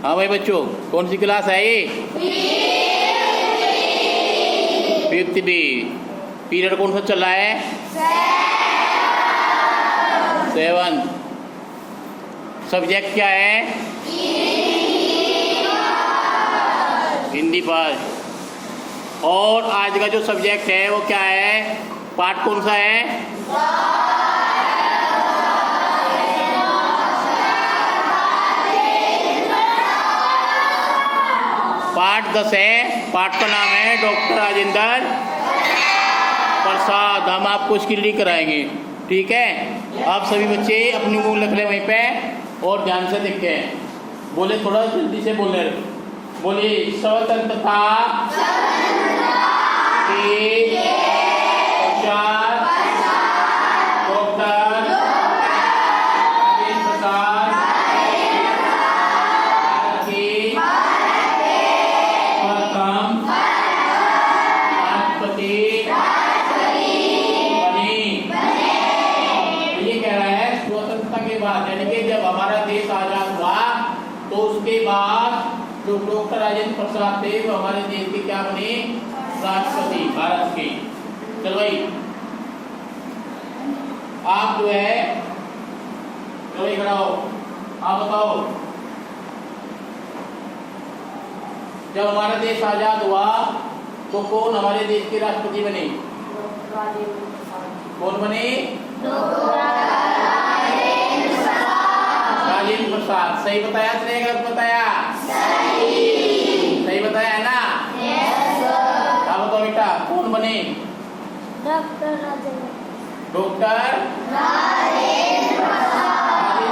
हाँ भाई बच्चों, कौन सी क्लास है ये? 5th D. पीरियड कौन सा चल रहा है? 7। सब्जेक्ट क्या है? हिंदी पाठ। और आज का जो सब्जेक्ट है वो क्या है? पाठ कौन सा है? पाठ 10 है। पाठ का नाम है डॉक्टर राजेंद्र प्रसाद। हम आपको इसकी लिंक कराएंगे, ठीक है? आप सभी बच्चे अपनी मुंह लिख लें वहीं पे और ध्यान से देखें। बोले, थोड़ा जल्दी से बोले। बोलिए, स्वतंत्रता के पश्चात डॉक्टर राजेंद्र प्रसाद भारत के प्रथम राष्ट्रपति बने। ये कह रहा है स्वतंत्रता के बाद, यानी कि जब हमारा देश आजाद हुआ तो उसके बाद जो डॉक्टर राजेंद्र प्रसाद थे वो हमारे देश के क्या बने? राष्ट्रपति भारत के। चलो भाई, आप जो है, चलो भाई खड़ा हो, आप बताओ, जब हमारा देश आजाद हुआ तो कौन हमारे देश के राष्ट्रपति बने? कौन बने? राजेंद्र प्रसाद। सही बताया कि नहीं? गलत बताया? सही बताया है ना? आप बताओ बेटा, कौन बने? डॉक्टर राजेंद्र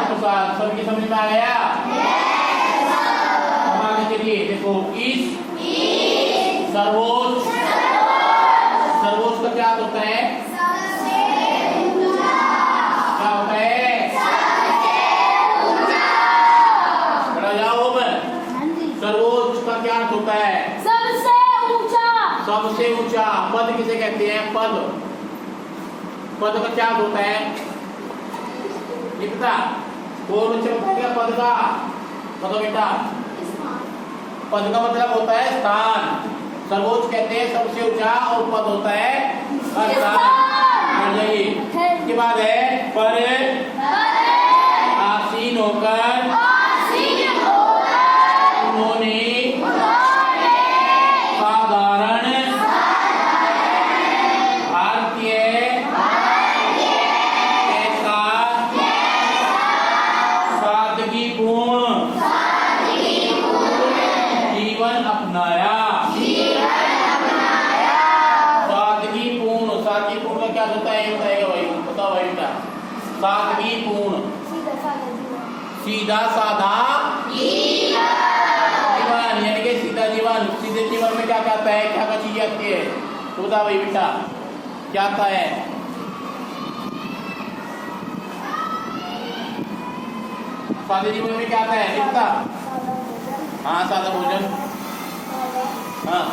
प्रसाद। सबकी समझ में आ गया? आगे चलिए, देखो, इस सर्वोच्च का क्या होता है? क्या होता है? बड़ा जाओ मैं। सर्वोच्च का क्या अर्थ होता है? सबसे ऊंचा। पद किसे कहते हैं? पद। पद का क्या होता है? ये पता? कौन बच्चे बताएगा पद का? बताओ बेटा। पद का मतलब होता है स्थान। सर्वोच्च कहते हैं सबसे ऊंचा, और पद होता है स्थान। इसके बाद है पर आसीन होकर उन्होंने साधारण भारतीय के साथ सादगीपूर्ण जीवन अपनाया। सादगीपूर्ण का क्या होता है? बताएगा भाई, बताओ भाई बेटा। सादगीपूर्ण, सीधा साधा जीवन, यानी कि सीधा जीवन। सीधे जीवन में क्या कहता है? क्या क्या चीजें आती है? तो बता भाई बेटा, क्या आता है? सादे जीवन में क्या आता है? कितना? हाँ, सादा भोजन। हाँ,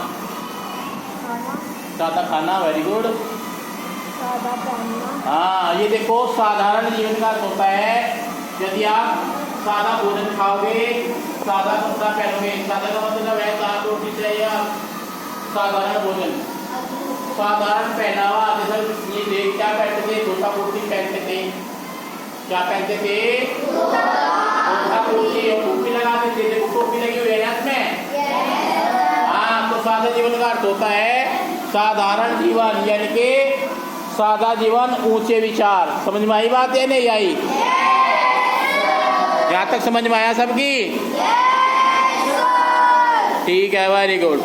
सादा खाना। Very good. हाँ, ये देखो, साधारण जीवन का अर्थ होता है यदि आप सादा भोजन खाओगे, सादा कपड़ा पहनोगे। सादा का मतलब है दाल रोटी से या साधारण भोजन, साधारण पहनावा। जैसे ये देख क्या पहनते थे? धोता कुर्ती पहनते थे। क्या पहनते थे? धोता कुर्ती, और टोपी लगाते थे। देखो टोपी लगी हुई है हाथ में। हाँ, तो सादा जीवन का अर्थ होता है साधारण जीवन, यानी कि सादा जीवन, ऊंचे विचार। समझ में आई बात या नहीं आई? यहाँ तक समझ में आया सबकी? ठीक है, वेरी गुड।